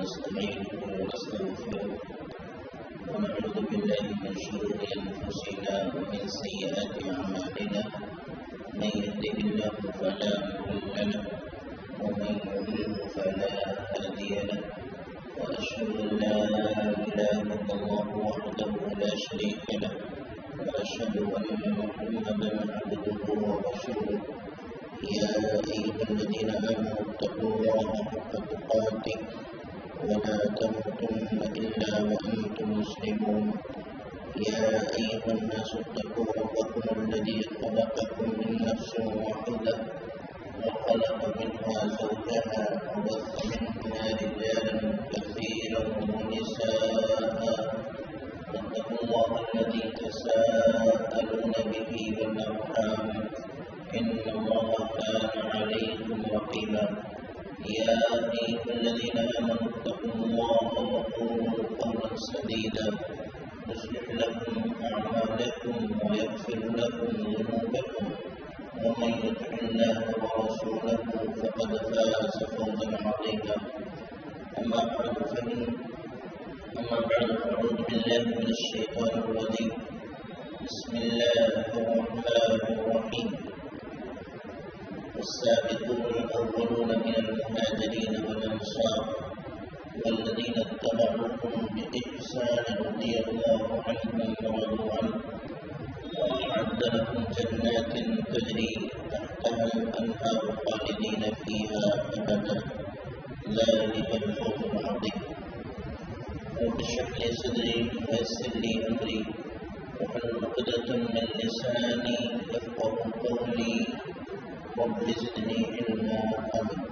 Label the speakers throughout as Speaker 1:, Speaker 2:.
Speaker 1: ونستعينه ونستغفره ونعوذ بالله من شرور أنفسنا ومن سيئات أعمالنا من يهده الله فلا مضل له ومن يضلل فلا هادي له وأشهد أن لا إله إلا الله وحده لا شريك له وأشهد أن محمدا عبده ورسوله يا أيها الذين آمنوا اتقوا الله حق تقاته ولا تموتن إلا وأنتم مسلمون يا أيها الناس اتقوا ربكم الذي خلقكم من نفس واحدة وخلق منها زوجها وبث منهما رجالا كثيرا ونساء واتقوا الله الذي تساءلون به والأرحام إن الله كان عليكم رقيبا يا أيها الذين آمنوا اتقوا الله وقولوا قولا سديدا يصلح لكم أعمالكم ويغفر لكم ذنوبكم ومن يطع الله ورسوله فقد فاز فوزا عظيما أما بعد فأعوذ بالله من الشيطان الرجيم بسم الله الرحمن الرحيم والسابقون الأولون من المهاجرين والأنصار والذين اتبعوهم بإحسان رضي الله عنهم ورضوا عنه وأعد لهم جنات تجري تحتها الأنهار خالدين فيها أبدا ذلك الفوز العظيم رب اشرح لي صدري ويسر لي أمري واحلل عقدة من لساني يفقهوا قولي رب زدني علما آمين.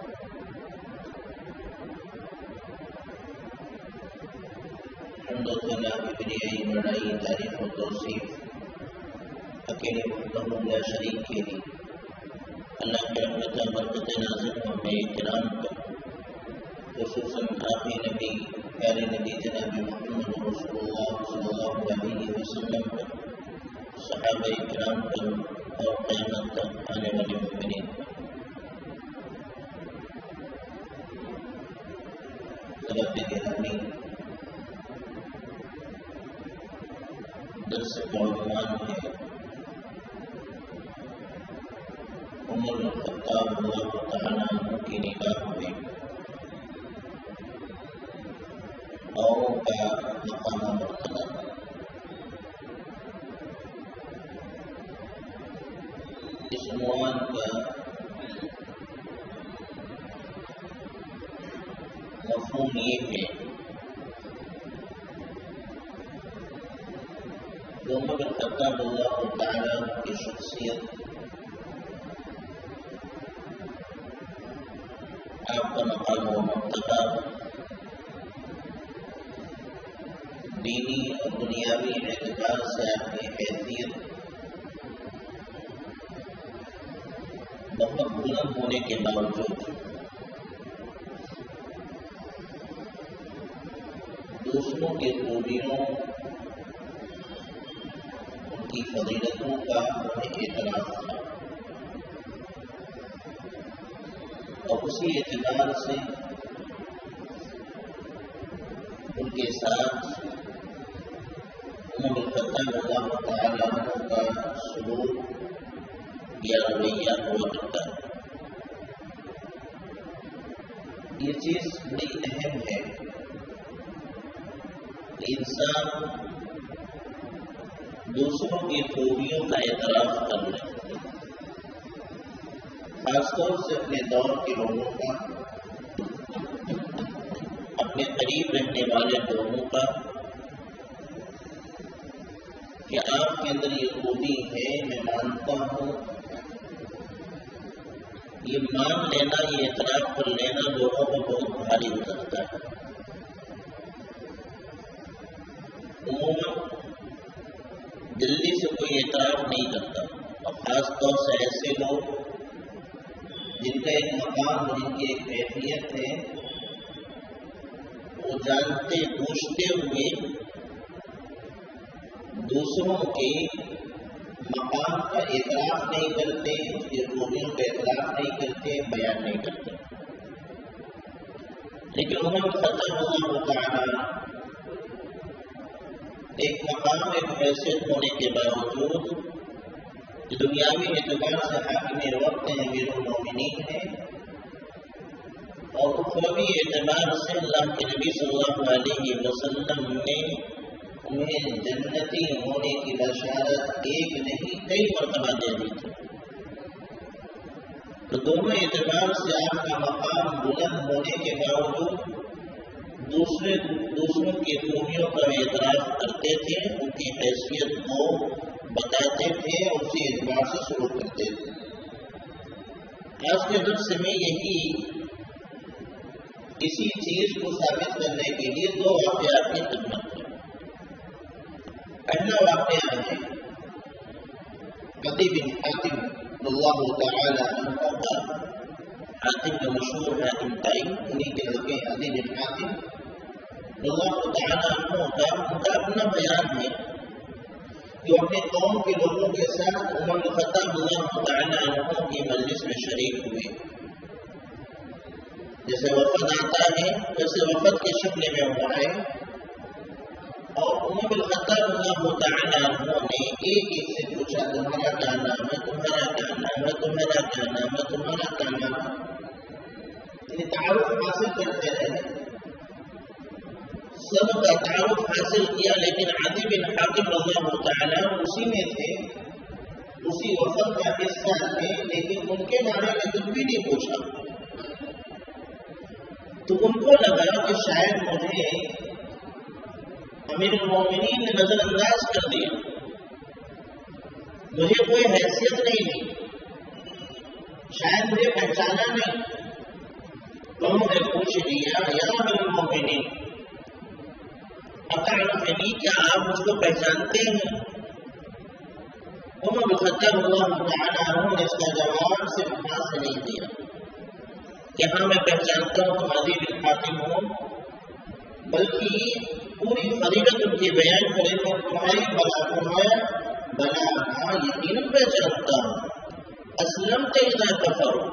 Speaker 1: الحمد لله بنعمته بڑائی تعریف و توصیف اکیلے وحدہ لا شریک کے لیے اللہ کی رحمت برکت نازل ہمیں کرام پر خصوصاً آخری نبی پیارے نبی جناب محمد رسول اللہ صلی اللہ علیہ وسلم پر صحابہ کرام پر اور قیامت تک آنے والے مومنین طلب گرامی درس کا عنوان ہے عمر بن الخطاب اللہ تعالیٰ عنہ کی نگاہ میں اوروں کا مقام مرتبہ. اس عنوان کا مفہوم یہ ہے کہ عمر بن الخطاب اللہ تعالیٰ عنہ کی شخصیت آپ کا مقام و مرتبہ دینی اور دنیاوی اعتبار سے آپ کی حیثیت بہت بلند ہونے کے باوجود دوسروں کے خوبیوں ان کی فضیلتوں کا انہیں اعتراف تھا اور اسی اعتبار سے ان کے ساتھ عمر بن الخطاب اللہ تعالیٰ عنہ کا سلوک یا رویہ ہوا کرتا ہے. یہ چیز بڑی اہم ہے کہ انسان دوسروں کی خوبیوں کا اعتراف کر لے، خاص طور سے اپنے دور کے لوگوں کا، اپنے قریب رہنے والے لوگوں کا، کہ آپ کے اندر یہ خوبی ہے میں مانتا ہوں. یہ مان لینا، یہ اعتراف کر لینا لوگوں کو بہت بھاری اترتا ہے. عموماً جلدی سے کوئی اعتراف نہیں کرتا، اور خاص طور سے ایسے لوگ جن کا ایک مقام، جن کی ایک کیفیت ہے، وہ جانتے بوجھتے ہوئے دوسروں کے مقام کا اعتراف نہیں کرتے، اس کی خوبیوں کا اعتراف نہیں کرتے، بیان نہیں کرتے. لیکن عمر الخطاب اللہ تعالی ایک مقام ایک حیثیت ہونے کے باوجود دنیاوی اعتبار سے حاکم وقت ہیں، امیر المومنین ہیں، اور اخروی اعتبار سے اللہ کے نبی صلی اللہ علیہ وسلم نے انہیں جنتی ہونے کی بشارت ایک نہیں کئی مرتبہ دے دی تھی. تو دونوں اعتبار سے آپ کا مقام بلند ہونے کے باوجود دوسروں کی خوبیوں کا اعتراف کرتے تھے، ان کی حیثیت کو بتاتے تھے، اسی اعتبار سے شروع کرتے تھے. آج کے درس میں یہی کسی چیز کو ثابت کرنے کے لیے دو واقعات کی خدمت ہے. پہلا واقعہ ہے عدی بن حاتم اللہ تعالی عنہ کا. حاتم جو مشہور حاتم تائی، انہیں کے لڑکے عدی بن حاتم اللہ تعالی عنہ کا ان کا اپنا بیان ہے کہ اپنے قوم کے لوگوں کے ساتھ عمر الخطاب اللہ تعالی عنہ کی مجلس میں شریک ہوئے. جیسے وفد آتا ہے ویسے وفد کی شکل میں وہ آئے، اور عمر الخطاب اللہ تعالی عنہ نے ایک سے پوچھا تمہارا کیا نام ہے، تمہارا کیا نام ہے، تمہارا کیا نام ہے، تمہارا کیا نام ہے. یہ تعارف حاصل کرتے رہے، سب کا تعارف حاصل کیا، لیکن عدی بن حاتم اللہ تعالی اسی میں تھے، اسی وفد کا حصہ تھے، لیکن ان کے بارے میں کچھ بھی نہیں پوچھا. تو ان کو لگا کہ شاید مجھے امیر المومنین نے نظر انداز کر دیا، مجھے کوئی حیثیت نہیں دی، شاید مجھے پہچانا نہیں. تو انہوں نے پوچھ لیا یا امیر المومنین اتعرفنی، کیا آپ مجھ کو پہچانتے ہیں؟ عمر الخطاب اللہ تعالی عنہ نے اس کا جواب صرف ہاں سے نہیں دیا کہ ہاں میں پہچانتا ہوں تم عدی بن حاتم ہوں، بلکہ پوری فضیلت ان کی بیان کرے تو تمہاری فرمایا بلا ہاں یقیناً پہچانتا ہوں. اسلمت اذا کفروا،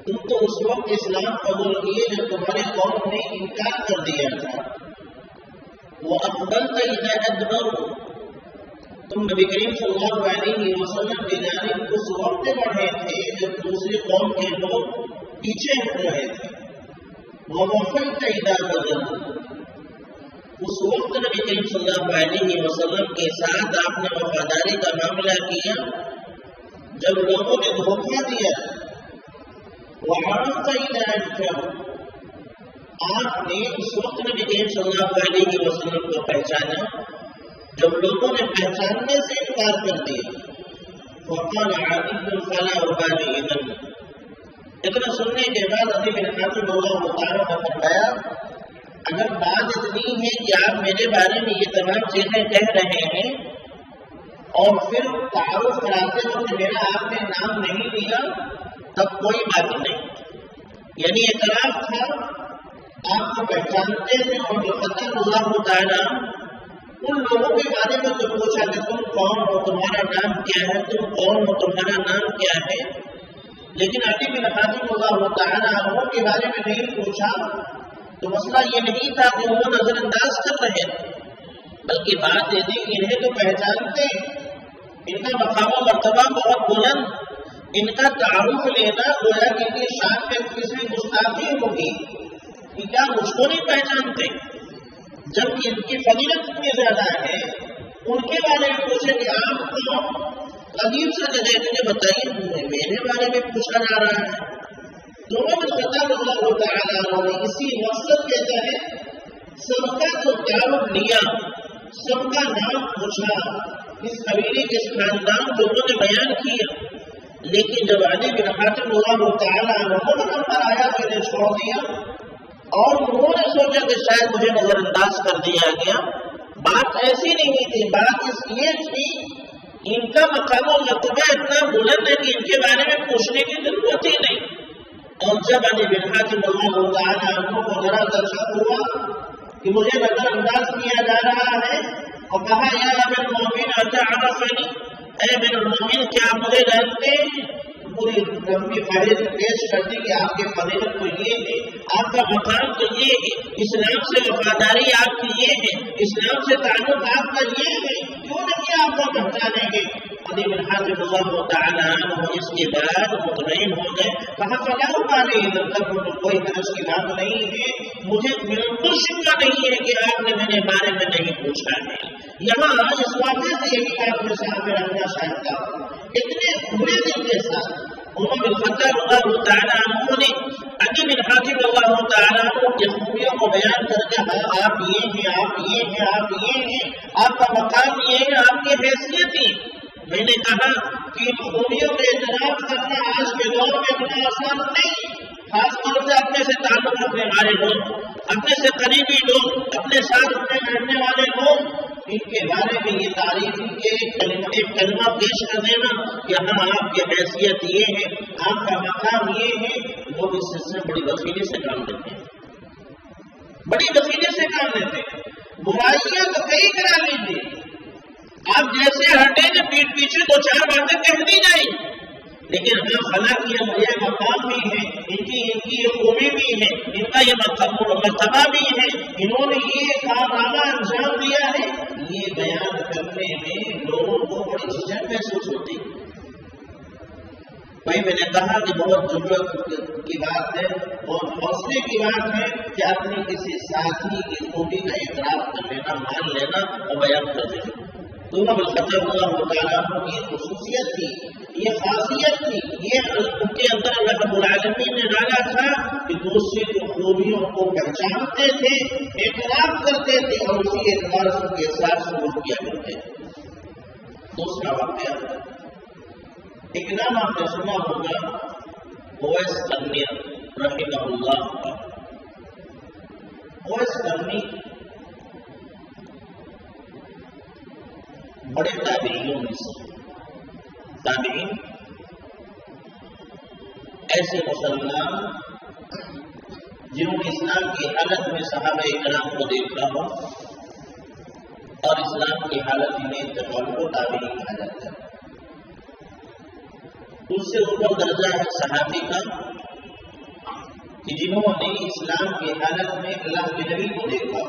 Speaker 1: تم تو اس وقت اسلام قبول کیے جب تمہارے قوم نے انکار کر دیا تھا. وَأَقْبَلْتَ إِذَا أَدْبَرُوا، تم نبی کریم صلی اللہ علیہ وسلم کی جانب اس وقت بڑھے تھے جب دوسری قوم کے لوگ پیچھے ہٹ رہے تھے. وَوَفَيْتَ إِذَا بَذَلُوا، اس وقت نبی کریم صلی اللہ علیہ وسلم کے ساتھ آپ نے وفاداری کا معاملہ کیا جب لوگوں نے دھوکہ دیا. وَعَرَفْتَ إِذَا أَنْكَرُوا، آپ نے اس وقت نبی کریم صلی اللہ علیہ وسلم کو پہچانا جب لوگوں نے پہچاننے سے انکار کر دیا. وقال عدی فلا أبالي إذن، اتنا سننے کے بعد عدی بن حاتم اللہ تعالی نے فرمایا اگر بات اتنی ہے کہ آپ میرے بارے میں یہ تمام چیزیں کہہ رہے ہیں اور پھر تعارف کراتے وقت میرا آپ نے نام نہیں لیا تب کوئی بات نہیں. یعنی اعتراف تھا، آپ کو پہچانتے تھے، اور الخطاب اللہ تعالی ان لوگوں کے بارے میں تو پوچھا کہ تم کون ہو، تمہارا نام کیا ہے، تم کون ہو، تمہارا نام کیا ہے، لیکن عدی بن حاتم اللہ تعالی عنہ کے بارے میں نہیں پوچھا. تو مسئلہ یہ نہیں تھا کہ وہ نظر انداز کر رہے تھے، بلکہ بات یہ تھی کہ انہیں تو پہچانتے، ان کا مقام و مرتبہ بہت بلند، ان کا تعارف لینا گویا کہ ان کی شان میں کسی گستاخی ہوگی کہ کیا مجھ کو نہیں پہچانتے، جبکہ ان کی فضیلت اتنی زیادہ ہے. ان کے بارے میں پوچھے کہ آپ کو عجیب سا جگہ مجھے بتائیے، میرے بارے میں پوچھا جا رہا ہے. دونوں میں الخطاب اللہ تعالی عنہ نے اسی مقصد کے تحت سب کا تو تعارف لیا، سب کا نام پوچھا، اس قبیلے کے خاندان لوگوں نے بیان کیا، لیکن جب عدی بن حاتم اللہ تعالی عنہ کا نمبر آیا تو انہیں چھوڑ دیا، اور انہوں نے سوچا کہ شاید مجھے نظر انداز کر دیا گیا. بات ایسی نہیں تھی، بات اس لیے تھی ان کا مقام و مرتبہ اتنا بلند ہے کہ ان کے بارے میں پوچھنے کی ضرورت ہی نہیں. اور جب عدی بن حاتم اللہ تعالی عنہ کو ذرا شک ہوا کہ مجھے نظر انداز کیا جا رہا ہے، اور کہا یا امیر المومنین اتعرفنی، اے امیر المومنین کیا آپ مجھے جانتے ہیں؟ پوری لمبی فہرست پیش کر دی کہ آپ کے فضیلت تو یہ ہے، آپ کا مقام تو یہ ہے، اسلام سے وفاداری آپ کی یہ ہے، اسلام سے تعلق آپ کا یہ ہے، کیوں نہیں آپ کو پہچانیں گے؟ عدی بن حاتم اللہ تعالیٰ عنہ اس کے بعد مطمئن ہو گئے، کہا فلا ابالی ان تکن، کوئی حرج کی بات نہیں ہے، مجھے بالکل شکوہ نہیں ہے کہ آپ نے میرے بارے میں نہیں پوچھا ہے۔ یہاں اس واقعے سے یہی بات میں سامنے رکھنا چاہتا ہوں، اتنے کھلے دل کے ساتھ عمر بن خطاب اللہ تعالیٰ عنہ نے عدی بن حاتم اللہ تعالیٰ عنہ کی خوبیوں کو بیان کر کے آپ یہ ہیں، آپ یہ ہیں، آپ یہ ہیں، آپ کا مقام یہ ہے، آپ کی حیثیت یہ۔ میں نے کہا کہ ان خوبیوں کا اعتراف کرنا آج کے دور میں اتنا آسان نہیں، خاص طور سے اپنے سے تعلق رکھنے والے لوگ، اپنے سے قریبی لوگ، اپنے ساتھ اپنے بیٹھنے والے لوگ، ان کے بارے میں یہ تعریف کے ایک کلمہ پیش کر دینا کہ ہم آپ کی حیثیت یہ ہے، آپ کا مقام یہ ہے، لوگ اس سے بڑی وسیلے سے کام لیتے ہیں، بڑی وسیلے سے کام لیتے ہیں۔ برائیاں تو کئی کرا لیجیے، آپ جیسے ہٹیں گے پیٹ پیچھے دو چار باتیں کہہ دی جائیں، لیکن ہم خلا کی یہ مقام بھی ہے، ان کی یہ خوبی بھی ہے، ان کا یہ مرتبہ بھی ہے، انہوں نے یہ کارنامہ انجام دیا ہے، یہ بیان کرنے میں لوگوں کو بڑی جھجک محسوس ہوتی ہے۔ بھائی میں نے کہا کہ بہت ضرورت کی بات ہے، بہت حوصلے کی بات ہے کہ اپنی کسی ساتھی کی خوبی کا اعتراف کر لینا، مان لینا اور بیان کر دینا۔ عمر بن خطاب اللہ تعالیٰ عنہ کی یہ خصوصیت تھی، یہ خاصیت تھی، یہ ان کے اندر اللہ رب العالمین نے ڈالا تھا کہ دوسرے کی خوبیوں کو پہچانتے تھے، اعتراف کرتے تھے اور اسی اعتبار سے کے ساتھ سلوک کیا کرتے تھے۔ دوسرا واقعہ، ایک نام آپ نے سنا ہوگا، اویس قرنی رحمہ اللہ کا۔ اویس قرنی بڑے تابعیوں میں سے، تابعین ایسے مسلمان جنہوں نے اسلام کی حالت میں صحابہ کرام کو دیکھا ہو اور اسلام کی حالت میں انتقال کو تابعی کہا جاتا ہے۔ اس سے اوپر درجہ ہے صحابی کا کہ جنہوں نے اسلام کی حالت میں اللہ کے نبی کو دیکھا،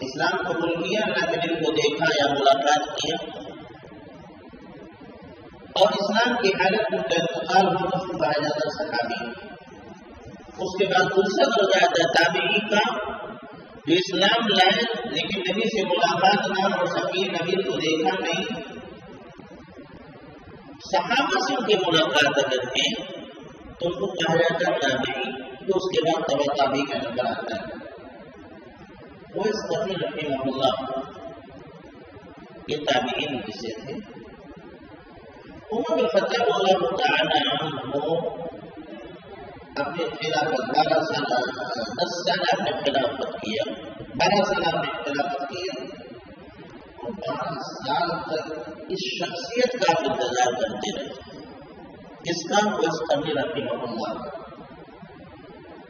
Speaker 1: اسلام قبول کیا، اللہ کے نبی کو دیکھا یا ملاقات کیا اور اسلام کی حالت میں انتقال ہونا کو کہا جاتا ہے صحابی۔ اس کے بعد دوسرا درجہ آتا ہے تابعی کا، جو اسلام لائے لیکن نبی سے ملاقات نہ ہو سکی، نبی کو دیکھا نہیں، صحابہ سے ان کی ملاقات اگر ہے تو ان کو کہا جاتا ہے تابعی۔ تو اس کے بعد تبع تابعی کا نمبر آتا ہے۔ وہ اس قرنی رحمہ اللہ یہ تابعین میں سے تھے۔ عمر بن خطاب اللہ تعالیٰ عنہ اپنے خلافت 12 سال 10 سال آپ نے خلافت کیا، 12 سال آپ نے خلافت کیا اور 12 سال تک اس شخصیت کا انتظار کرتے رہے۔ اس کا اس قرنی رحمہ اللہ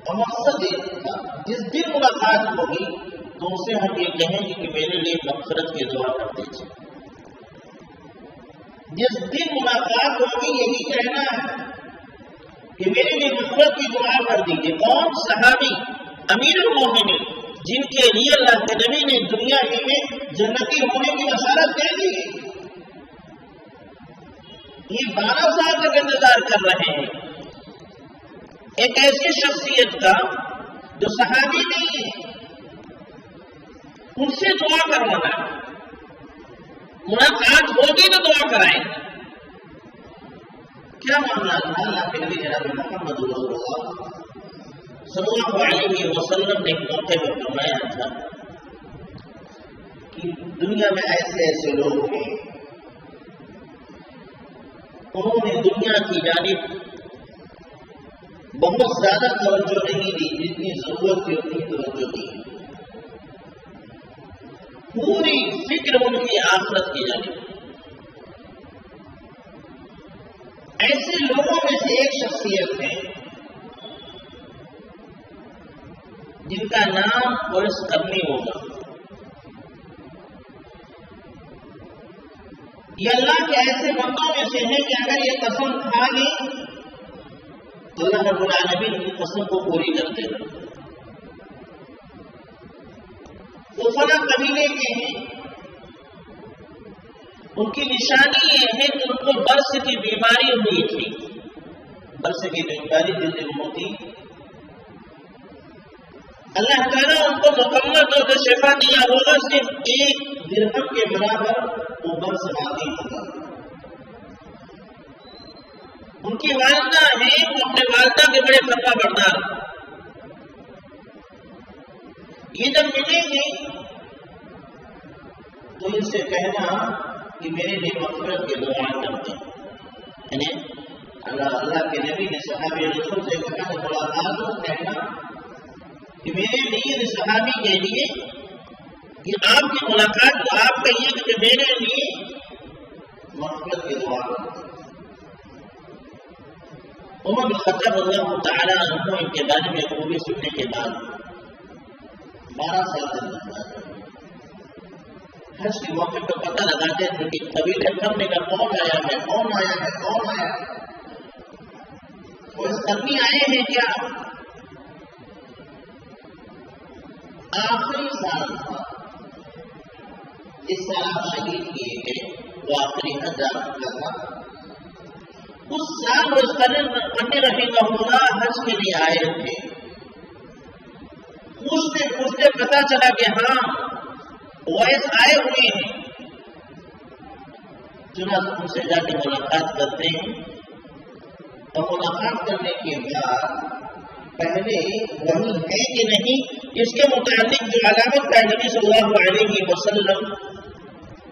Speaker 1: اور مقصد ایک تھا، جس دن ملاقات ہوگی تو اسے ہم یہ کہیں گے کہ میرے لیے مغفرت کی دعا کر دیجیے۔ جس دن ملاقات ہوگی یہی کہنا ہے کہ میرے لیے مغفرت کی دعا کر دیجیے۔ کون؟ صحابی امیر المومنین، جن کے لیے اللہ کے نبی نے دنیا ہی میں جنتی ہونے کی بشارت دے دی۔ یہ 12 سال تک انتظار کر رہے ہیں ایک ایسی شخصیت کا جو صحابی نہیں ہے، ان سے دعا کروانا ہے۔ ملاقات ہوگی تو دعا کرائیں۔ کیا معاملہ تھا؟ اللہ کے نبی جناب محمد رسول اللہ صلی اللہ علیہ وسلم نے ایک موقع میں فرمایا تھا کہ دنیا میں ایسے لوگ ہیں، انہوں نے دنیا کی جانب بہت زیادہ توجہ نہیں دی، جتنی ضرورت تھی اتنی توجہ دی، پوری فکر ان کی آخرت کی جانب۔ ایسے لوگوں میں سے ایک شخصیت ہے جن کا نام اویس قرنی ہوگا۔ یہ اللہ کے ایسے بندوں میں سے ہے کہ اگر یہ قسم کھا لی تو اللہ رب العالمین کی قسم کو پوری کرتے ہیں. وہ فلاں قبیلے کے ہیں، ان کی نشانی یہ ہے کہ ان کو برس کی بیماری ہوئی تھی. برس کی بیماری جلد موتی، اللہ تعالیٰ ان کو مکمل طور پر شفا دیا ہوگا. صرف 1 درہم کے برابر وہ برس باقی ہوگا. ان کی والدہ ہیں، وہ اپنے والدہ کے بڑے فرما بردار. یہ جب ملیں گے تو ان سے کہنا کہ میرے لیے مغفرت کی دعا کرتے ہیں. یعنی اللہ کے نبی نے صحابی رسول سے کہا کہ ملاقات کو کہنا کہ میرے لیے صحابی کے لیے کہ آپ کی ملاقات کو آپ کہیے کہ میرے لیے مغفرت کی دعا کرتے. عمر بن خطاب اللہ تعالیٰ عنہ ان کے بارے میں خوبی سننے کے بعد 12 سال زندہ رہے. حج کے موقع پہ پتہ لگاتے تھے کہ قبیلے کرنے کا کون آیا ہے، کون آیا ہے، کون آیا ہے. وہ اس قدمی آئے ہیں کیا؟ آخری سال تھا اس سال شہید کیے گئے، وہ آخری حج تھا. اس سال وہ پنڈت رحمہ اللہ حج کے لیے آئے تھے. پوچھتے پوچھتے پتا چلا کہ ہاں ویس آئے ہوئے ہیں. چنانچہ ان سے جا کے ملاقات کرتے ہیں اور ملاقات کرنے کے بعد پہلے وہی ہے کہ نہیں اس کے متعلق جو علامت کا نبی صلی اللہ علیہ وسلم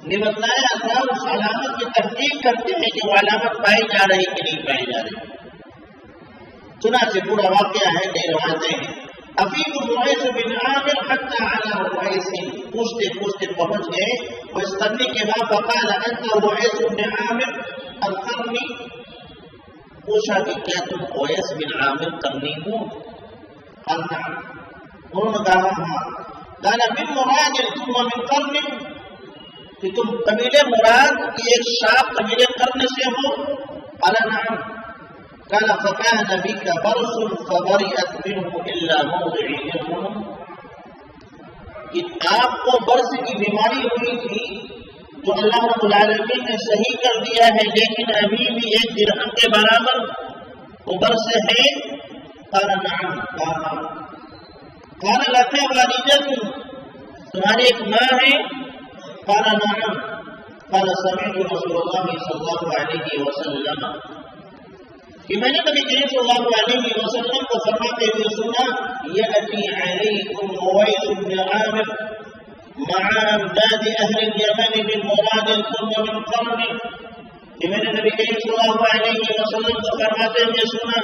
Speaker 1: نے بتایا تھا اس علامت کی تحقیق کرتے ہیں کہ وہ علامت پائی جا رہی کہ نہیں پائی جا رہی. چنانچہ پورا واقعہ ہے کہ روایتیں ہیں. افیق رویس بن عامر حتی علی رویس، پوچھتے پوچھتے پہنچ گئے. وہ اس کرنے کے بعد فقال انت رویس بن عامر القرنی، پوچھا کہ کیا تم رویس بن عامر قرنی ہو؟ قال نعم، انہوں نے کہا ہاں. قال من مراد ثم من قرن، کہ تم قبیلے مراد کی ایک شاخ قبیلے قرن سے ہو؟ قال نعم. قال فكان بك برص فبرئت منه الا موضع منهم، کہ آپ کو برص کی بیماری ہوئی تھی تو اللہ رب العالمین نے صحیح کر دیا ہے، لیکن ابھی بھی 1 درہم کے برابر وہ برص ہے. قال نعم. قال لك والدة، تمہاری ایک ماں ہے؟ قال نعم. قال سمعت رسول الله صلى الله عليه وسلم، کہ میں نے نبی کریم صلی اللہ علیہ وسلم کو فرماتے ہوئے سنا یأتی علیکم رویس بن عامر مع امداد اہل الیمن من مراد ثم من قرن، کہ میں نے نبی کریم صلی اللہ علیہ وسلم کو فرماتے ہوئے سنا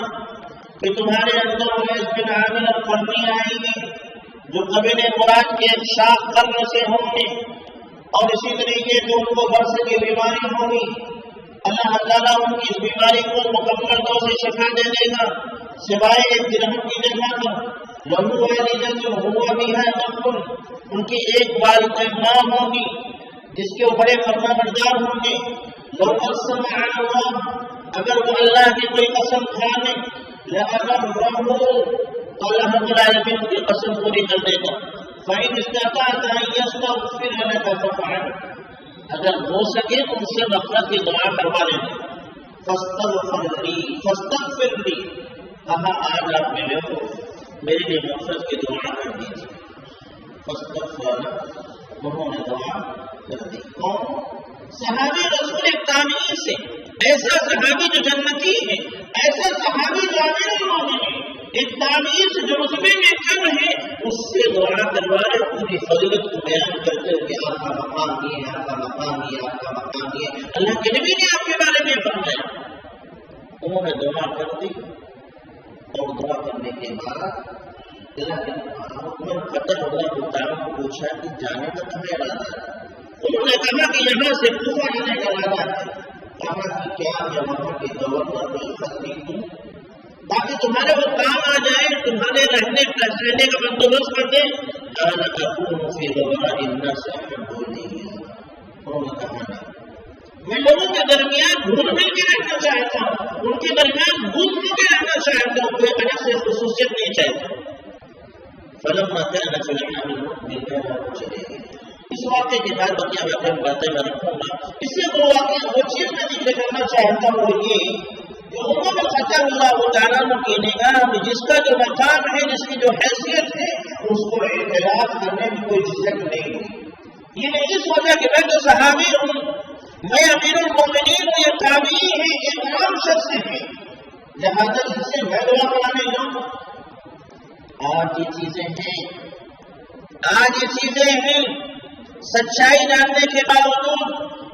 Speaker 1: کہ تمہارے اندر رویس بن عامر القرنی آئیں گے جو قبیلے مراد کے ایک شاخ قرن سے ہوں گے، اور اسی طریقے سے ان کو برص کی بیماری ہوگی. اللہ تعالیٰ ان کی اس بیماری کو مکمل طور سے شفا دے دے گا سوائے 1 درہم کی جگہ پر. لہو والدۃ ہوا بها نقل، ان کی ایک والدہ ماں ہوگی جس کے وہ بڑے فرما بردار ہوں گے. لو قسم علی اللہ، اگر وہ اللہ کی کوئی قسم کھا لیں لأبرہو، تو اللہ رب العالمین کی قسم پوری کر دے گا. فإن استطعت أن يستغفر لك فافعل، اگر ہو سکے تو ان سے مغفرت کی دعا کروا لیں. فاستغفر لی، کہا آج آپ میرے کو میرے لیے مغفرت کی دعا کر دیجیے. فاستغفر، انہوں نے دعا کر دی. کون؟ صحابی رسول تابعین سے، ایسا صحابی جو جنتی ہے، ایسا صحابی جو امیر المومنین ہے، ایک تابعین سے جو رتبے میں کم ہے، اس سے دعا کروا رہے، پوری فضیلت کو بیان کرتے ہوئے کہ آپ کا مقام یہ ہے، آپ کا مقام یہ ہے، آپ کا مقام یہ ہے. اللہ کے نبی نے آپ کے بارے میں فرمایا. انہوں نے دعا کر دی اور دعا کرنے کے بعد فتح اللہ تعالیٰ کو پوچھا کہ جانے کا تمہیں ارادہ ہے؟ انہوں نے کہا کہ یہاں سے کوفہ جانے کا ارادہ ہے. کہا کہ کیا میں وہاں کے گورنر کو خط لکھوں تاکہ تمہارے وہ کام آ جائے، تمہارے رہنے کا بندوبست کر دیں. انہوں نے کہا نہیں. میں لوگوں کے درمیان گھل مل کے رہنا چاہتا ہوں، ان کے درمیان گھل مل کے رہنا چاہتا ہوں، کوئی الگ سے خصوصیت نہیں چاہتا۔ فلما كان في الحال المؤمن كان چلے گئے۔ اس واقعے کے بعد بقیہ واقعہ باتیں میں رکھوں گا۔ اس سے وہ واقعہ وہ چیز میں ذکر کرنا چاہتا ہوں وہ یہ کہ عمر بن خطاب اللہ تعالیٰ عنہ کی نگاہ میں جس کا جو مقام ہے، جس کی جو حیثیت ہے، اس کو اعتراف کرنے میں کوئی جھجک نہیں ہوئی۔ یہ نہیں اس وجہ کہ میں تو صحابی ہوں، میں امیر المومنین ہوں، یہ تابعی ہے، ایک عام شخص ہے، لہٰذا اس سے میں دعا کرانے جاؤں۔ آج یہ چیزیں ہیں سچائی جاننے کے باوجود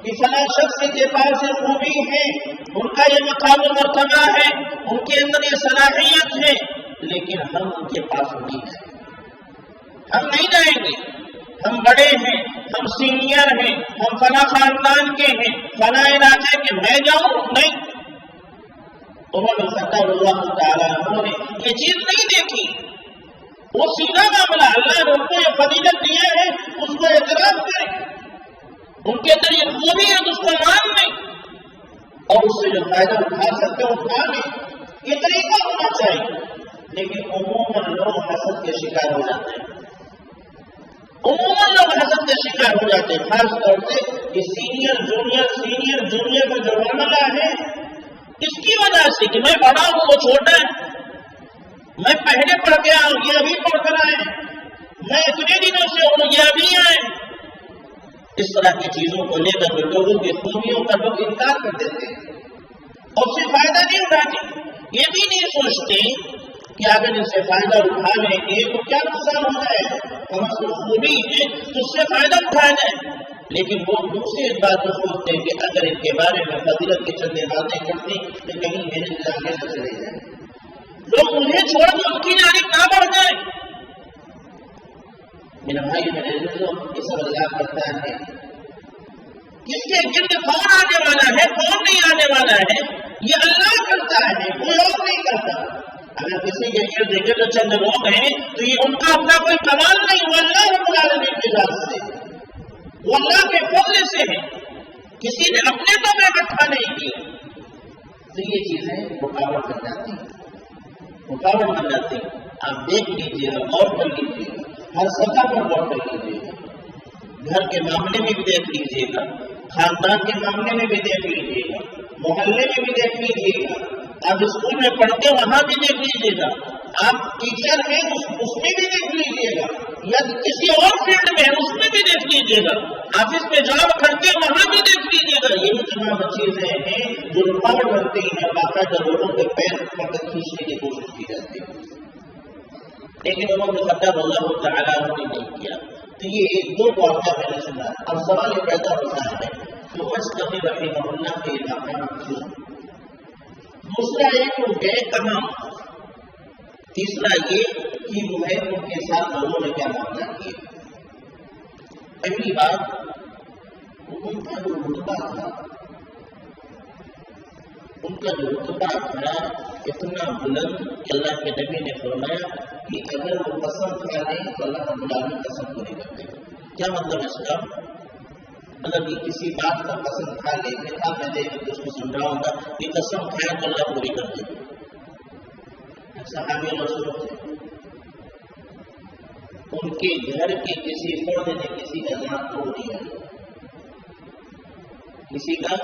Speaker 1: کہ فلاں شخص کے پاس یہ خوبی ہے، ان کا یہ مقام و مرتبہ ہے، ان کے اندر یہ صلاحیت ہے، لیکن ہم ان کے پاس نہیں جائیں، ہم نہیں جائیں گے، ہم بڑے ہیں، ہم سینئر ہیں، ہم فلاں خاندان کے ہیں، فلاں علاقے کے، میں جاؤں نہیں۔ عمر بن خطاب اللہ تعالیٰ عنہ نے یہ چیز نہیں دیکھی، وہ سیدھا معاملہ، اللہ نے ان کو یہ فضیلت دیا ہے، اس کو اعتراف کریں، ان کے اندر یہ خوبی ہے تو اس کو مان لیں، اور اس سے جو فائدہ اٹھا سکتے ہیں اٹھا لیں، یہ طریقہ ہونا چاہیے۔ لیکن عموماً لوگ حسد کے شکار ہو جاتے ہیں، خاص طور سے یہ سینئر جونیئر کا جو معاملہ ہے، اس کی وجہ سے کہ میں بڑا ہوں وہ چھوٹا ہے، میں پہلے پڑھ کے آؤں یہ ابھی پڑھ کر آئے، میں اتنے دنوں سے ہوں یہ ابھی آئے، اس طرح کی چیزوں کو لے کر لوگوں کی خوبیوں کا لوگ انکار کر دیتے ہیں اور اس سے فائدہ نہیں اٹھاتے، یہ بھی نہیں سوچتے کہ اگر اس سے فائدہ اٹھا لیں گے تو کیا نقصان ہو جائے، ہم کو خوبی ہے تو اس سے فائدہ اٹھایا جائے، لیکن وہ دوسری بات کو سوچتے ہیں کہ اگر ان کے بارے میں فضیلت کی چند باتیں کرتے تو کہیں میرے علاقے سے چلے جائیں، لوگ انہیں چھوڑ کے ان کی جانب نہ بڑھ جائیں۔ میرا بھائی میرے عزیزوں، یہ سب اللہ کرتا ہے، اس کے گرد کون آنے والا ہے کون نہیں آنے والا ہے یہ اللہ کرتا ہے، کوئی اور نہیں کرتا۔ اگر کسی کے گرد گرد چند لوگ ہیں تو یہ ان کا اپنا کوئی کمال نہیں، وہ اللہ رب العالمین کی ذات سے، وہ اللہ کے فضل سے ہے، کسی نے اپنے تو میں اکٹھا نہیں کیا، تو یہ چیزیں رکاوٹ بن جاتی ہیں، رکاوٹ بن جاتی ہیں۔ آپ دیکھ لیجیے گا، غور کر لیجیے گا، ہر سطح پر غور کر لیجیے گا، گھر کے معاملے میں بھی دیکھ لیجیے گا، خاندان کے معاملے میں بھی دیکھ لیجیے گا، محلے میں بھی دیکھ لیجیے گا، آپ اسکول میں پڑھتے وہاں بھی دیکھ لیجیے گا، آپ ٹیچر ہیں اس میں بھی دیکھ لیجیے گا، یا کسی اور فیلڈ میں اس میں بھی دیکھ لیجیے گا، آفس میں جاب کرتے وہاں بھی دیکھ لیجیے گا، یہی تمام چیزیں ہیں جو رکاوٹ بنتی ہیں، باقاعدہ لوگوں کے پیر پکڑ کھینچنے کی کوشش کی جاتی ہے، لیکن عمر بن خطاب اللہ تعالیٰ نے نہیں کیا۔ تو یہ دو واقعہ میں نے سنا، اب سوال یہ پیدا ہوتا ہے کہ مستقل رحمہ اللہ کے مقام کیوں، دوسرا یہ کہ وہ گئے کہاں، تیسرا یہ کہ وہ ہے ان کے ساتھ لوگوں نے کیا معاملہ کیا۔ پہلی بات، ان کا جو رتبہ تھا، ان کا جو رتبہ تھا اتنا بلند کہ اللہ کے نبی نے فرمایا کہ اگر وہ قسم کھا لیں تو اللہ رب العالمین قسم کو نہیں کرتے۔ کیا مطلب اس کا؟ مطلب یہ کسی بات کا قسم کھا لے، کتاب میں دیکھ کے اس کو سمجھاؤں گا کہ قسم کھائے تو اللہ پوری کر دے۔ صحابی رسول تھے، ان کے گھر کے کسی فرد نے کسی کا دانت توڑ دیا، کسی کا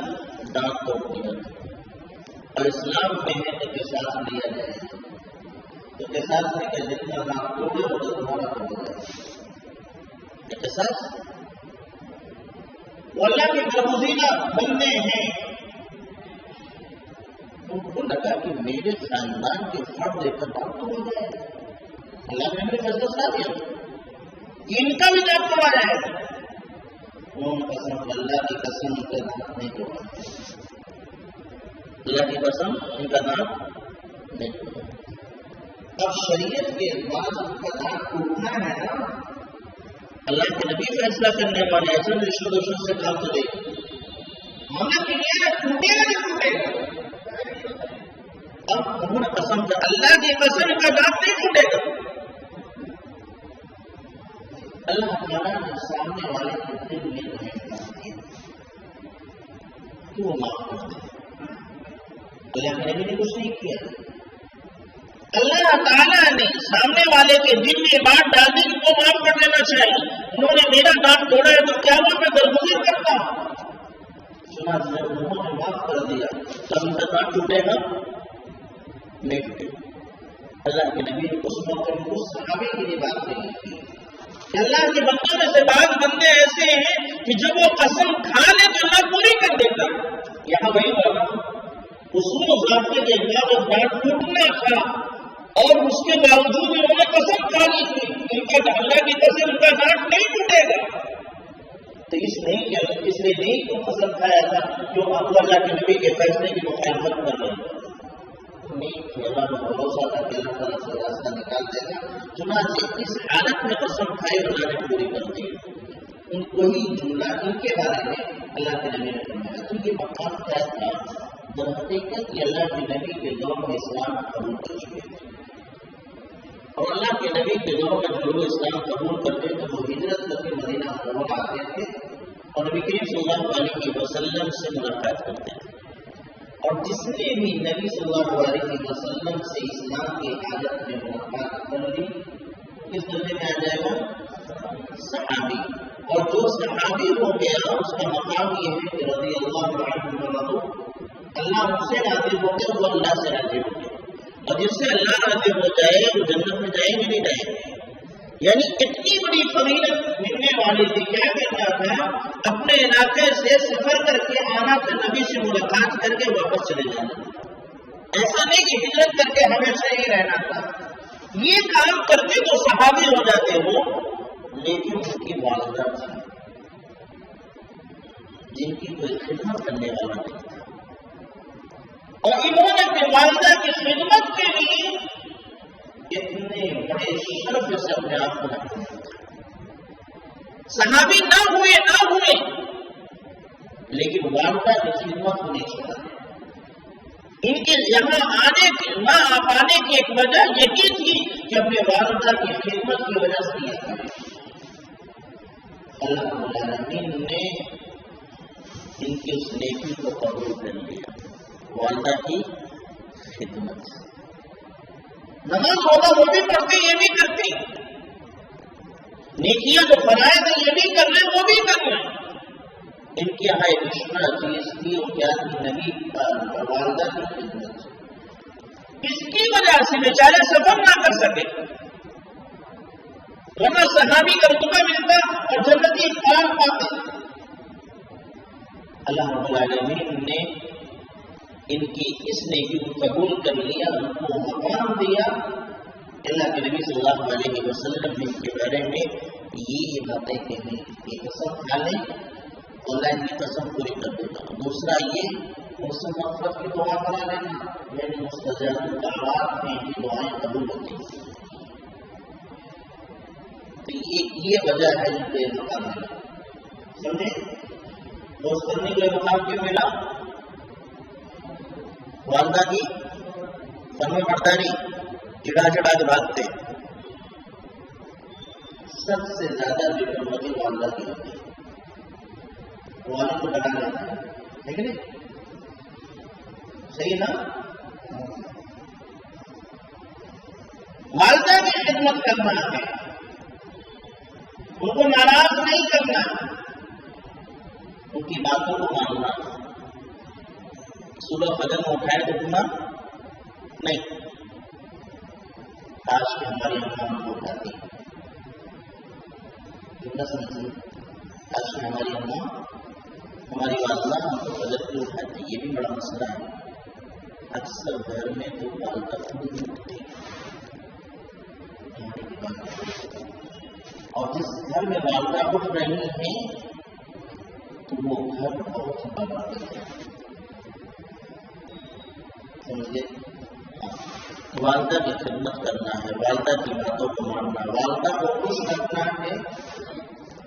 Speaker 1: دانت توڑ دیا، اور اسلام میں ہے کہ قصاص لیا جائے، تو قصاص میں کہ جتنا دانت توڑے وہ تو تمہارا توڑ جائے، قصاص وہ اللہ کے برگزیدہ بندے ہیں۔ ان کو لگا کہ میرے خاندان کے فرد ایک دانت توڑ جائے، اللہ نے میرے فیصلہ سنا دیا کہ ان کا بھی دانت توڑا جائے گا، وہ قسم اللہ کی قسم ان کا دانت نہیں توڑا، اللہ کی قسم ان کا دانت نہیں توڑا۔ اب شریعت کے بعد ان کا دانت ٹوٹنا ہے نا، اللہ کے نبی فیصلہ کرنے والے ایسے رشوت وشوت سے کام کرے، مگر کلیئر ٹوٹے گا نہیں ٹوٹے گا۔ اب انہوں نے قسم کر، اللہ کی قسم ان کا دانت نہیں ٹوٹے گا۔ اللہ تعالیٰ نے سامنے والے کو دل میں کیا، کہ وہ معاف کر دے. اللہ کے نبی نے کچھ نہیں کیا. اللہ تعالیٰ نے سامنے والے کے دل میں بات ڈال دی کہ وہ معاف کر دینا چاہیے. انہوں نے میرا کام توڑا ہے تو کیا وہ میں درگزر کرتا ہوں. سنا انہوں نے معاف کر دیا تو ان کا کام ٹوٹے گا نہیں ٹوٹے گا. اللہ کے نبی نے اس موقع میں اس صحابی کے لیے بات نہیں کی. اللہ کے بندوں میں سے بعض بندے ایسے ہیں کہ جب وہ قسم کھا لے تو اللہ پوری کر دیتا. یہاں وہی بات اصول و ضابطے کے خلاف بات ٹوٹنا تھا اور اس کے باوجود انہوں نے قسم کھا لی تھی ان کا اللہ کی قسم ان کا ناٹ نہیں ٹوٹے گا. تو اس لیے نہیں تو قسم کھایا تھا جو ابو اللہ کے نبی کے فیصلے کی مخالفت کر رہے ہیں. نہیں اللہ کو بھروسہ تھا کہ اللہ تعالیٰ سے راستہ نکال دے گا. چنانچہ اس حالت میں قسم کھائی اللہ نے پوری کر دی. ان کو ہی جملہ ان کے بارے میں اللہ کے نبی نے فرمایا. تو یہ مقام کیا تھا؟ در حقیقت یہ اللہ کے نبی کے دور میں اسلام قبول کر چکے تھے اور اللہ کے نبی کے دور میں جو لوگ اسلام قبول کرتے تھے وہ ہجرت کر کے مدینہ منورہ آتے تھے اور نبی کریم صلی اللہ علیہ وسلم سے ملاقات کرتے تھے. اور جس نے بھی نبی صلی اللہ علیہ وسلم سے اسلام کی حالت میں ملاقات کر لی کس درجے میں آ جائے گا؟ صحابی. اور جو صحابی ہو گیا اس کا مقام یہ ہے کہ رضی اللہ عنہ اللہ ان سے راضی ہو گیا وہ اللہ سے راضی ہو گیا. اور جس سے اللہ راضی ہو جائے وہ جنت میں جائیں گے نہیں جائیں گے. یعنی اتنی بڑی فضیلت ملنے والی تھی. کیا کہتا تھا؟ اپنے علاقے سے سفر کر کے آنا تھا نبی سے ملاقات کر کے واپس چلے جانا. ایسا نہیں کہ ہجرت کر کے ہمیشہ ہی رہنا تھا. یہ کام کرتے تو صحابی ہو جاتے ہو لیکن ان کی والدہ تھی جن کی کوئی خدمت کرنے والا نہیں تھا اور انہوں نے اپنی والدہ کی خدمت کے لیے اتنے بڑے شرف سے اپنے آپ کو رکھا. صحابی نہ ہوئے لیکن والدہ کی خدمت کو نہیں چھوڑا. ان کے یہاں نہ آ پانے کی ایک وجہ یہی تھی کہ اپنے والدہ کی خدمت کی وجہ سے یہ تھا. اللہ رب العالمین نے ان کی اس نیکی کو قبول کر لیا. والدہ کی خدمت. نماز ہوگا وہ بھی پڑھتے یہ بھی کرتے. نیکیاں جو فرائض ہیں یہ بھی کر لیں وہ بھی کر لیں. ان کی یہاں ایک مشکل چیز تھی اور کیا تھی؟ نبی والدہ کی خدمت. اس کی وجہ سے بیچارے سفر نہ کر سکے ورنہ صحابی کا رتبہ ملتا اور جنتی انعام پاتے. اللہ رب العالمین نے ان کی اس نیکی کو قبول کر لیا. ان کو مقام دیا. اللہ کے نبی صلی اللہ علیہ وسلم نے ان کے بارے میں یہ باتیں کہیں کہ قسم کھا لیں اللہ ان کی قسم پوری کر دیتا. دوسرا یہ اس سے مغفرت کی دعا کرا لینا یعنی مستجاب الدعوات میں ان کی دعائیں قبول ہوتی ہیں. تو یہ وجہ ہے ان کے مقام میں. سمجھے دوست کرنے کے مقام کیوں ملا؟ والدہ کی فرما برداری چڑا کے بھاگتے. سب سے زیادہ بےحرمتی والدہ کی ہوتی ہے. والد کو ڈٹا لیتا ہے کہ نہیں؟ صحیح نا؟ والدہ کی خدمت کرنا ہے. ان کو ناراض نہیں کرنا. ان کی باتوں کو ماننا. صبح فجر میں اٹھائے تو اٹھنا نہیں. کاش کہ ہماری اماں کو اٹھاتی. کتنا سمجھتی؟ کاش کہ ہماری اماں ہماری والدہ ہم کو فجر کی اٹھاتی. یہ بھی بڑا مسئلہ ہے. اکثر گھر میں تو والدہ خود نہیں اٹھتی اور جس گھر میں والدہ اٹھ رہی ہیں تو وہ گھر بہت برباد ہے. سمجھے؟ والدہ کی خدمت کرنا ہے. والدہ کی باتوں کو ماننا. والدہ کو خوش رکھنا ہے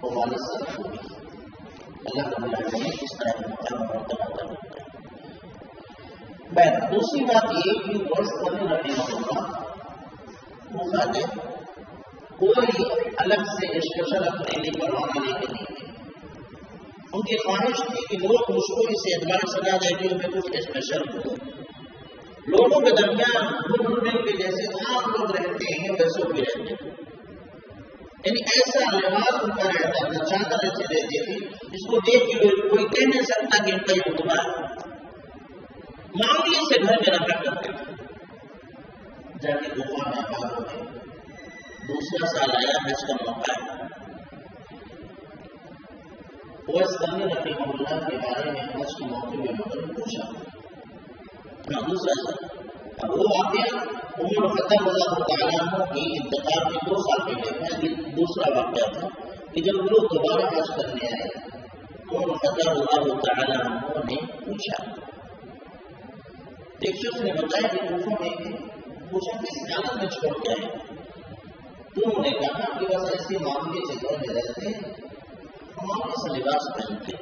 Speaker 1: اور والد صاحب کو بھی. اللہ رب العالمین اس طرح کا مقام مرتبہ کر دیتا ہے. دوسری بات یہ کہ ورث کرنے رکھنے ہوگا وہ بات ہے کوئی الگ سے اسپیشل اپنے لیے کروانا لے کے نہیں. ان کی خواہش تھی کہ لوگ مجھ کو اس اعتبار سے نہ دیکھیں کہ میں کچھ اسپیشل ہوں، لوگوں کے درمیان گھل کے جیسے عام لوگ رہتے ہیں ویسے بھی رہتے ہیں، یعنی ایسا لباس ان کا رہتا تھا، چادر ایسے رہتی تھی جس کو دیکھ کے کوئی کہہ نہیں سکتا کہ ان کا یہ رتبہ ہے، معمولی سے گھر میں رکھا کرتے تھے۔ جا کے گفا میں آباد ہو گئے، دوسرا سال آیا حج کا موقع ہے، ویسے رحمہ اللہ کے بارے میں حج کے موقع میں لوگوں نے پوچھا، دوسرا سال اب وہ واقعہ عمر خطاب اللہ تعالیٰ عنہ کی انتقال کے 2 سال پہلے تھا، یہ دوسرا واقعہ تھا کہ جب لوگ دوبارہ حج کرنے آئے، عمر خطاب اللہ تعالیٰ عنہ نے پوچھا، ایک شخص نے بتایا کہ کوفہ میں پوچھا کس حالت میں چھوڑ کے آئے، تو انہوں نے کہا کہ بس ایسی معاملے سے گھر میں رہتے ہیں، ہم ایسا لباس پہنتے،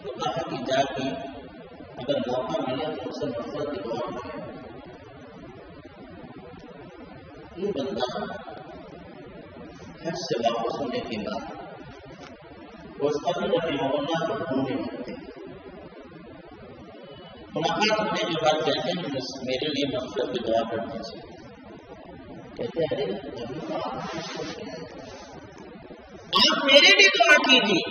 Speaker 1: تو کہا کہ جا کے اگر موقع ملے تو اسے نفرت کی دعا کریں۔ یہ بندہ حج سے واپس ہونے کے بعد وسطی رحمہ اللہ کو ڈھونڈنے لگتے، ملاقات ہونے کے بعد کہتے ہیں میرے لیے نفرت کی دعا کرنے سے، کہتے ہیں آپ میرے لیے دعا کیجیے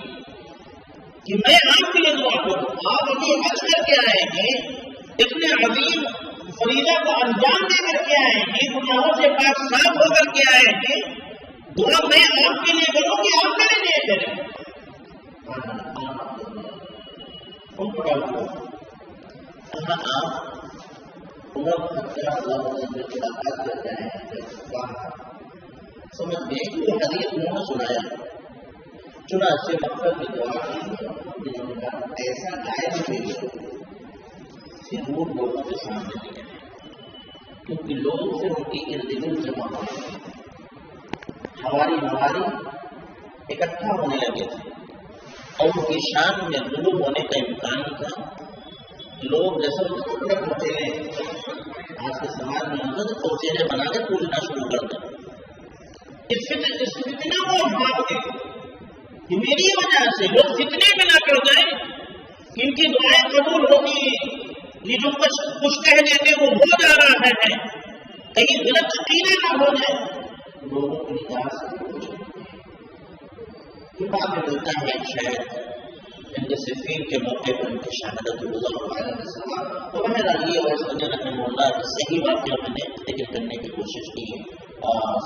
Speaker 1: کہ میں آپ کے لیے دعا کروں، آپ ابھی حج کر کے آئے ہیں، اتنے عظیم فریضہ کو انجام دے کر کے آئے ہیں، گناہوں سے پاک صاف ہو کر کے آئے ہیں، دعا میں آپ کے لیے کروں کہ آپ میرے لیے کریں؟ ان کو ڈالو کہاں آپ عمر خطاب اللہ ملاقات کر جائیں، سمجھ گئے کہ وہ حدیث انہوں نے سنایا، چنانچہ مقصد کی دعا کی، ایسا قائم ہوئی کہ وہ لوگوں کے سامنے لے گئے، کیونکہ لوگ سے ان کی ارد گرد جمع ہو گئے، ہواری اکٹھا ہونے لگے تھے اور ان کی شان میں غلو ہونے کا امکان تھا۔ لوگ جیسے کپڑے پوچھے آج کے سماج میں ہوتا تو پوچھے بنا کے پوچھنا شروع کر دیں، اس فتنہ کو بھاگ دیں کہ میری وجہ سے لوگ فتنے میں نہ کر جائیں، ان کی دعائیں قبول ہوگی، یہ جو کچھ کہہ دیتے وہ ہو جا رہا ہے، کہیں غلط عقیدہ نہ ہو جائے، لوگوں کی نجات سے یہ بات میں ملتا ہے شاید جنگ صفین کے موقع پر ان کی شہادت اللہ علیہ وسلم، تو بہرحال یہ اور سجن رحمہ اللہ کی صحیح واقعہ میں نے ذکر کرنے کی کوشش کی ہے،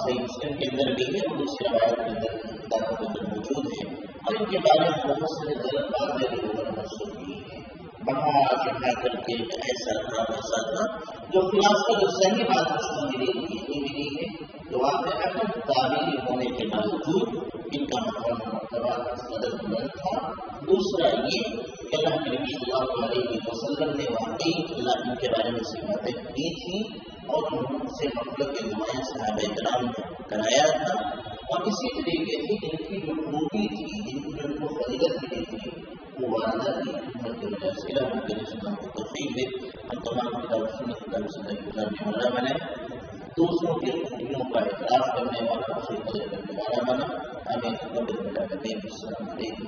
Speaker 1: صحیح مسلم کے اندر بھی ہے اور دوسری روایت کے اندر کتابوں کے اندر موجود ہے، اور ان کے بارے میں بہت سے غلط باتیں لوگوں نے منسوخ کی ہیں، بڑھا چڑھا کر کے ایسا تھا جو خلاصہ جو صحیح بات اس کو ملی ہے، تو آپ نے اپنے تعمیری ہونے کے باوجود ان کا مقام مرتبہ اس قدر بلند تھا۔ دوسرا یہ کہ اللہ کے نبی صلی اللہ علیہ وسلم نے واقعی اللہ ان کے بارے میں سے باتیں کی تھیں اور ان سے مطلب کے نمایاں صحابہ کرام کرایا تھا، اور اسی طریقے سے جن کی جو خوبی تھی، جن کو فضیلت ملی تھی، وہ والدہ کی خدمت کی وجہ سے اللہ کے رسول کو توفیق دے، ہم تمام کتاب سنت کتاب سنت گزارنے والا بنے، دوسروں کی خوبیوں کا اعتراف کرنے والا، اسے قدر کرنے والا بنا، ہمیں قبر میں ڈالتے ہیں۔ السلام علیکم۔